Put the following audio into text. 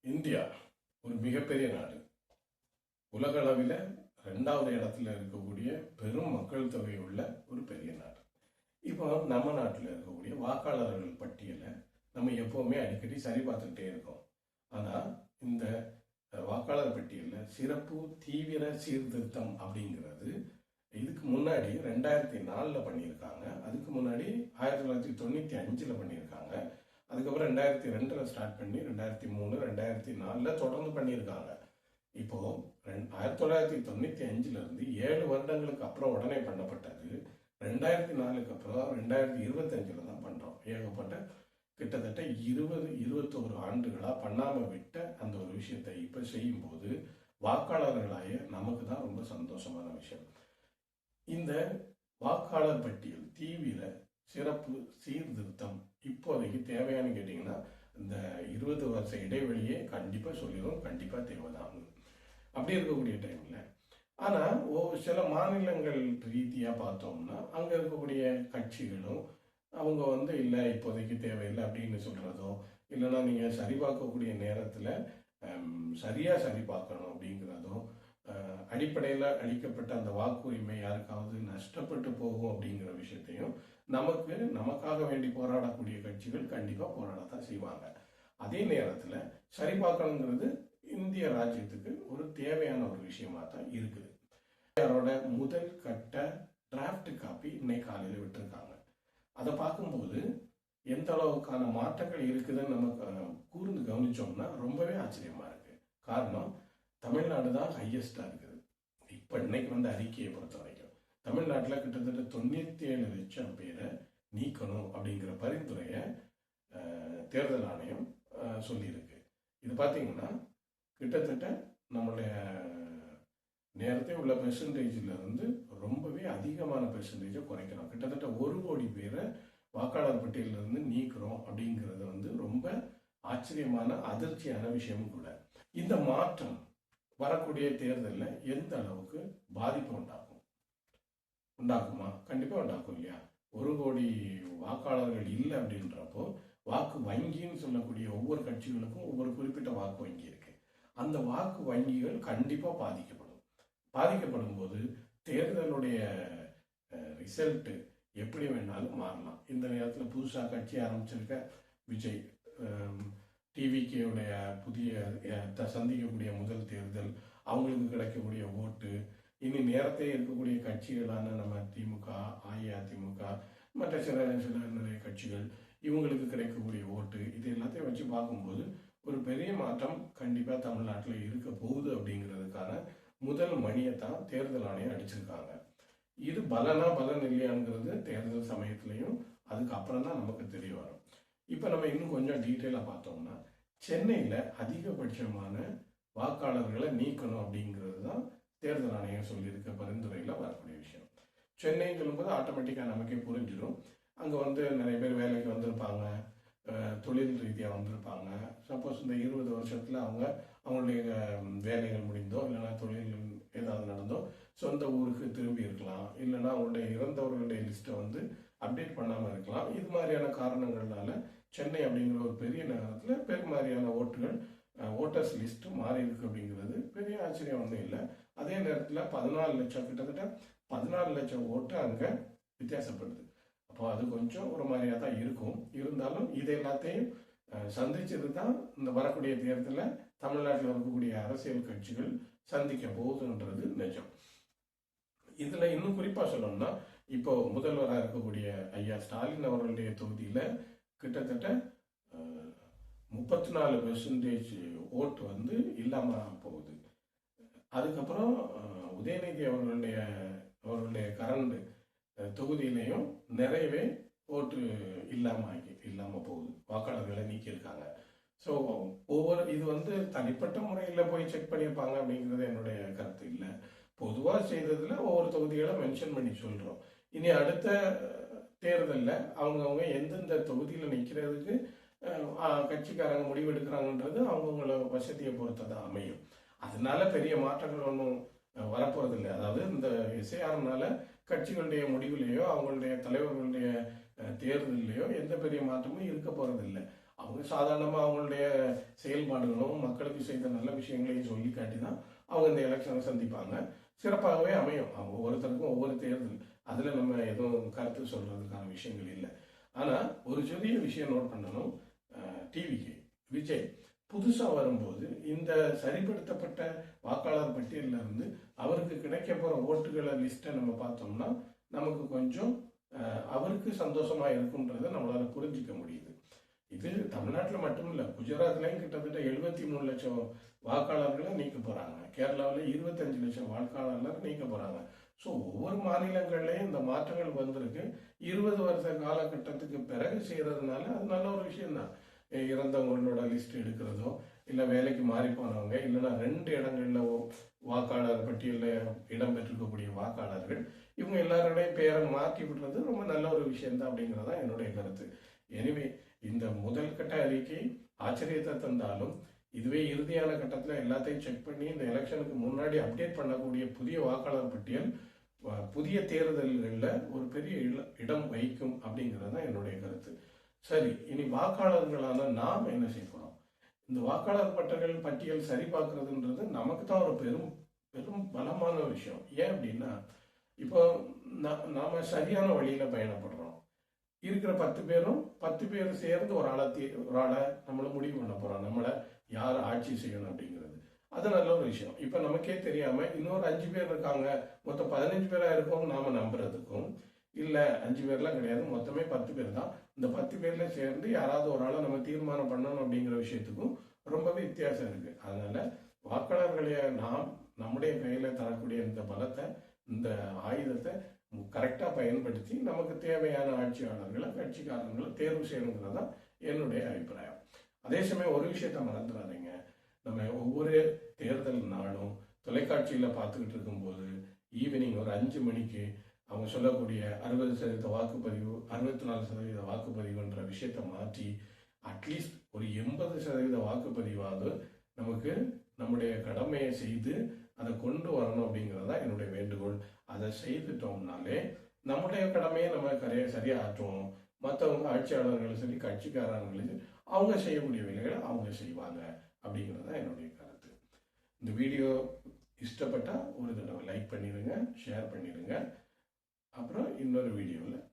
India ஒரு மிகப்பெரிய நாடு. உலக அளவில் 2வது இடத்துல இருக்கக்கூடிய பெரும் மக்கள் தொகை உள்ள ஒரு பெரிய நாடு. இப்போ நம்ம நாட்டில் இருக்கக்கூடிய வாக்காளர்கள் பட்டியலை நம்ம எப்போவுமே அடிக்கடி சரி பார்த்துக்கிட்டே இருக்கோம். ஆனால் இந்த வாக்காளர் பட்டியலில் சிறப்பு தீவிர சீர்திருத்தம் அப்படிங்கிறது இதுக்கு முன்னாடி 2004 பண்ணியிருக்காங்க. அதுக்கு முன்னாடி 1995 பண்ணியிருக்காங்க. அதுக்கப்புறம் 2002 ஸ்டார்ட் பண்ணி 2003 2004 தொடர்ந்து பண்ணியிருக்காங்க. இப்போ 1995 இருந்து 7 வருடங்களுக்கு அப்புறம் உடனே பண்ணப்பட்டது 2004 அப்புறம் 2025 தான் பண்றோம். ஏகப்பட்ட கிட்டத்தட்ட 20-21 ஆண்டுகளா பண்ணாம விட்ட அந்த ஒரு விஷயத்தை இப்ப செய்யும் போது வாக்காளர்களாய நமக்கு தான் ரொம்ப சந்தோஷமான விஷயம். இந்த வாக்காளர் பட்டியல் தீவிர சிறப்பு சீர்திருத்தம் இப்போதைக்கு தேவையானு கேட்டீங்கன்னா இந்த 20 வருஷ இடைவெளியே கண்டிப்பா சொல்லிடும், கண்டிப்பா தேவைதான். அப்படி இருக்கக்கூடிய டைம்ல ஆனா சில மாநிலங்கள் ரீதியா பார்த்தோம்னா அங்க இருக்கக்கூடிய கட்சிகளும் அவங்க இல்லை இப்போதைக்கு தேவையில்லை அப்படின்னு சொல்றதோ, இல்லைன்னா நீங்க சரி பார்க்கக்கூடிய நேரத்துல சரியா சரி பார்க்கணும் அப்படிங்கிறதோ, அடிப்படையில் அளிக்கப்பட்ட அந்த வாக்குரிமை யாருக்காவது நஷ்டப்பட்டு போகும் அப்படிங்கிற விஷயத்தையும் நமக்காக வேண்டி போராடக்கூடிய கட்சிகள் கண்டிப்பா போராடத்தான் செய்வாங்க. அதே நேரத்துல சரி பார்க்கணுங்கிறது இந்திய ராஜ்யத்துக்கு ஒரு தேவையான ஒரு விஷயமா தான் இருக்குது. யாரோட முதல் கட்ட டிராஃப்ட் காப்பி இன்னைக்கு காலையில் விட்டுருக்காங்க. அதை பார்க்கும்போது எந்த அளவுக்கான மாற்றங்கள் இருக்குதுன்னு நம்ம கூர்ந்து கவனிச்சோம்னா ரொம்பவே ஆச்சரியமா இருக்கு. காரணம், தமிழ்நாடு தான் ஹையஸ்டா இருக்குது. இப்ப இன்னைக்கு வந்த அறிக்கையை பொறுத்த வரைக்கும் தமிழ்நாட்டில் கிட்டத்தட்ட 97 லட்சம் பேரை நீக்கணும் அப்படிங்கிற பரிந்துரையை தேர்தல் ஆணையம் சொல்லியிருக்கு. இது பார்த்தீங்கன்னா கிட்டத்தட்ட நம்மளுடைய நேரத்தை உள்ள பெர்சன்டேஜில் இருந்து ரொம்பவே அதிகமான பெர்சன்டேஜை குறைக்கிறோம். கிட்டத்தட்ட 1 கோடி பேரை வாக்காளர் பட்டியலிருந்து நீக்கிறோம் அப்படிங்கிறது ரொம்ப ஆச்சரியமான அதிர்ச்சியான விஷயமும் கூட. இந்த மாற்றம் வரக்கூடிய தேர்தலில் எந்த அளவுக்கு பாதிப்பு உண்டாக்குமா? கண்டிப்பா உண்டாக்கும் இல்லையா? 1 கோடி வாக்காளர்கள் இல்லை அப்படின்றப்போ வாக்கு வங்கின்னு சொல்லக்கூடிய ஒவ்வொரு கட்சிகளுக்கும் ஒவ்வொரு குறிப்பிட்ட வாக்கு வங்கி இருக்கு. அந்த வாக்கு வங்கிகள் கண்டிப்பா பாதிக்கப்படும் போது தேர்தலுடைய ரிசல்ட் எப்படி வேணாலும் மாறலாம். இந்த நேரத்தில் புதுசாக கட்சி ஆரம்பிச்சிருக்க விஜய், டிவிகேவுடைய புதிய சந்திக்கக்கூடிய முதல் தேர்தல், அவங்களுக்கு கிடைக்கக்கூடிய ஓட்டு, இனி நேரத்தே இருக்கக்கூடிய கட்சிகளான நம்ம திமுக, அஇஅதிமுக, மற்ற சில நிறைய கட்சிகள், இவங்களுக்கு கிடைக்கக்கூடிய ஓட்டு, இது எல்லாத்தையும் வச்சு பார்க்கும்போது ஒரு பெரிய மாற்றம் கண்டிப்பா தமிழ்நாட்டில் இருக்க போகுது அப்படிங்கிறதுக்கான முதல் மணியை தான் தேர்தல் ஆணையம் அடிச்சிருக்காங்க. இது பலன் இல்லையாங்கிறது தேர்தல் சமயத்திலையும் அதுக்கு அப்புறம் தான் நமக்கு தெரிய வரும். இப்போ நம்ம இன்னும் கொஞ்சம் டீட்டெயிலாக பார்த்தோம்னா சென்னையில் அதிகபட்சமான வாக்காளர்களை நீக்கணும் அப்படிங்கிறது தான் தேர்தல் ஆணையம் சொல்லியிருக்க பரிந்துரையில் வரக்கூடிய விஷயம். சென்னைன்னு சொல்லும்போது ஆட்டோமேட்டிக்காக நமக்கே புரிஞ்சிடும். அங்கே நிறைய பேர் வேலைக்கு வந்திருப்பாங்க, தொழில் ரீதியாக வந்திருப்பாங்க. சப்போஸ் இந்த 20 வருஷத்தில் அவங்களுடைய வேலைகள் முடிந்தோ இல்லைன்னா தொழில் ஏதாவது நடந்தோ சொந்த ஊருக்கு திரும்பி இருக்கலாம், இல்லைன்னா அவங்களுடைய இறந்தவர்களுடைய லிஸ்ட்டை அப்டேட் பண்ணாமல் இருக்கலாம். இது மாதிரியான காரணங்கள்னால சென்னை அப்படிங்கிற ஒரு பெரிய நகரத்தில் பெருமாதிரியான ஓட்டர்ஸ் லிஸ்ட் மாறி இருக்கு அப்படிங்கிறது பெரிய ஆச்சரியம் ஒன்றும் இல்லை. அதே நேரத்தில் 14 லட்சம் கிட்டத்தட்ட 14 லட்சம் ஓட்டு அங்கே வித்தியாசப்படுது. அப்போ அது கொஞ்சம் ஒரு மாதிரியாக தான் இருக்கும். இருந்தாலும் இது எல்லாத்தையும் சந்திச்சது தான் இந்த வரக்கூடிய தேர்தலில் தமிழ்நாட்டில் இருக்கக்கூடிய அரசியல் கட்சிகள் சந்திக்க போகுதுன்றது நிஜம். இதுல இன்னும் குறிப்பா சொல்லணும்னா இப்போ முதல்வராக இருக்கக்கூடிய ஐயா ஸ்டாலின் அவர்களுடைய தொகுதியில கிட்டத்தட்ட 34% ஓட்டு இல்லாம போகுது. அதுக்கப்புறம் உதயநிதி அவர்களுடைய கரண்ட் தொகுதியிலையும் நிறையவே ஓட்டு இல்லாம போகுது, வாக்காளர்களை நீக்கியிருக்காங்க. ஸோ இது தனிப்பட்ட முறையில் போய் செக் பண்ணியிருப்பாங்க அப்படிங்கிறது என்னுடைய கருத்து இல்லை. பொதுவாக செய்ததுல ஒவ்வொரு தொகுதிகளை மென்ஷன் பண்ணி சொல்றோம். இனி அடுத்த தேர்தலில் அவங்கவுங்க எந்தெந்த தொகுதியில் நிற்கிறதுக்கு கட்சிக்காரங்க முடிவு எடுக்கிறாங்கன்றது அவங்கவுங்கள வசதியை பொறுத்ததான் அமையும். அதனால பெரிய மாற்றங்கள் ஒன்றும் வரப்போறதில்லை. அதாவது இந்த எஸ்ஐஆர்னால கட்சிகளுடைய முடிவுலையோ அவங்களுடைய தலைவர்களுடைய தேர்தலையோ எந்த பெரிய மாற்றமும் இருக்க போறதில்லை. அவங்க சாதாரணமாக அவங்களுடைய செயல்பாடுகளும் மக்களுக்கு செய்த நல்ல விஷயங்களையும் சொல்லி காட்டி தான் அவங்க இந்த எலெக்ஷனை சந்திப்பாங்க. சிறப்பாகவே அமையும். அவங்க ஒவ்வொருத்தருக்கும் ஒவ்வொரு தேர்தல், அதில் நம்ம எதுவும் கருத்து சொல்றதுக்கான விஷயங்கள் இல்லை. ஆனால் ஒரு சிறிய விஷயம் நோட் பண்ணணும். டிவிக்கு விஜய் புதுசாக வரும்போது இந்த சரிப்படுத்தப்பட்ட வாக்காளர் பட்டியலில் இருந்து அவருக்கு கிடைக்க போகிற ஓட்டுகளை லிஸ்ட்டை நம்ம பார்த்தோம்னா நமக்கு கொஞ்சம் அவருக்கு சந்தோஷமா இருக்குன்றதை நம்மளால புரிஞ்சிக்க முடியுது. இது தமிழ்நாட்டில் மட்டும் இல்லை, குஜராத்லையும் கிட்டத்தட்ட 73 லட்சம் வாக்காளர்களை நீக்க போறாங்க. கேரளாவில் 25 லட்சம் வாக்காளர்கள் நீக்க போறாங்க. ஸோ ஒவ்வொரு மாநிலங்கள்லையும் இந்த மாற்றங்கள் வந்திருக்கு. 20 வருஷ காலகட்டத்துக்கு பிறகு செய்யறதுனால அது நல்ல ஒரு விஷயம்தான். இறந்தவங்களோட லிஸ்ட் எடுக்கிறதோ, இல்லை வேலைக்கு மாறி போனவங்க, இல்லைன்னா 2 இடங்கள்ல வாக்காளர் பட்டியலில் இடம் பெற்றிருக்கக்கூடிய வாக்காளர்கள், இவங்க எல்லாரோடையும் பேரை மாற்றி விடுறது ரொம்ப நல்ல ஒரு விஷயம்தான் அப்படிங்கிறதா என்னுடைய கருத்து. எனவே இந்த முதல் கட்ட அறிக்கை ஆச்சரியத்தை தந்தாலும் இதுவே இறுதியான கட்டத்தில் எல்லாத்தையும் செக் பண்ணி இந்த எலெக்ஷனுக்கு முன்னாடி அப்டேட் பண்ணக்கூடிய புதிய வாக்காளர் பட்டியல் புதிய தேர்தல்களில் ஒரு பெரிய இடம் வைக்கும் அப்படிங்கிறது தான் என்னுடைய கருத்து. சரி, இனி வாக்காளர்களான நாம் என்ன செய்ய போறோம்? இந்த வாக்காளர் பட்டியல் சரி பார்க்கறதுன்றது நமக்கு தான் ஒரு பெரும் பெரும் பலமான விஷயம். ஏன் அப்படின்னா, இப்போ நாம சரியான வழியில பயணப்படுறோம். இருக்கிற 10 பேரும் 10 பேர் சேர்ந்து ஒரு ஆளை நம்மளை முடிவு பண்ண போறோம், நம்மளை யார் ஆட்சி செய்யணும் அப்படிங்கிறது. அது நல்ல ஒரு விஷயம். இப்ப நமக்கே தெரியாம இன்னொரு 5 பேர் இருக்காங்க, மொத்தம் 15 பேரா இருக்கும் நாம நம்புறதுக்கும், இல்ல 5 பேர்லாம் கிடையாது, மொத்தமே 10 பேர் தான், இந்த 10 பேர்ல சேர்ந்து யாராவது ஒரு ஆளை நம்ம தீர்மானம் பண்ணணும் அப்படிங்கிற விஷயத்துக்கும் ரொம்பவே வித்தியாசம் இருக்கு. அதனால வாக்காளர்களைய நாம் நம்முடைய கையில தரக்கூடிய இந்த பலத்தை, இந்த ஆயுதத்தை கரெக்டா பயன்படுத்தி நமக்கு தேவையான ஆட்சியாளர்களை, கட்சிக்காரர்களை தேர்வு செய்யணுங்கிறது தான் என்னுடைய அபிப்பிராயம். அதே சமயம் ஒரு விஷயத்த மறந்துடாதீங்க, நம்ம ஒவ்வொரு தேர்தல் நாளும் தொலைக்காட்சியில பார்த்துக்கிட்டு இருக்கும்போது ஈவினிங் ஒரு 5 மணிக்கு அவங்க சொல்லக்கூடிய 60% வாக்குப்பதிவு, 64% வாக்குப்பதிவுன்ற விஷயத்தை மாற்றி அட்லீஸ்ட் ஒரு 80% வாக்குப்பதிவாவது நமக்கு நம்முடைய கடமையை செய்து அதை கொண்டு வரணும் அப்படிங்கிறது தான் என்னுடைய வேண்டுகோள். அதை செய்துட்டோம்னாலே நம்முடைய கடமையை நம்ம சரியா ஆற்றுவோம். மற்றவங்க ஆட்சியாளர்களும் சரி, கட்சிக்காரர்களும் சரி, அவங்க செய்யக்கூடிய வேலைகளை அவங்க செய்வாங்க அப்படிங்கிறது தான் என்னுடைய கருத்து. இந்த வீடியோ இஷ்டப்பட்டா ஒரு தடவை லைக் பண்ணிடுங்க, ஷேர் பண்ணிடுங்க. அப்புறம் இன்னொரு வீடியோவில்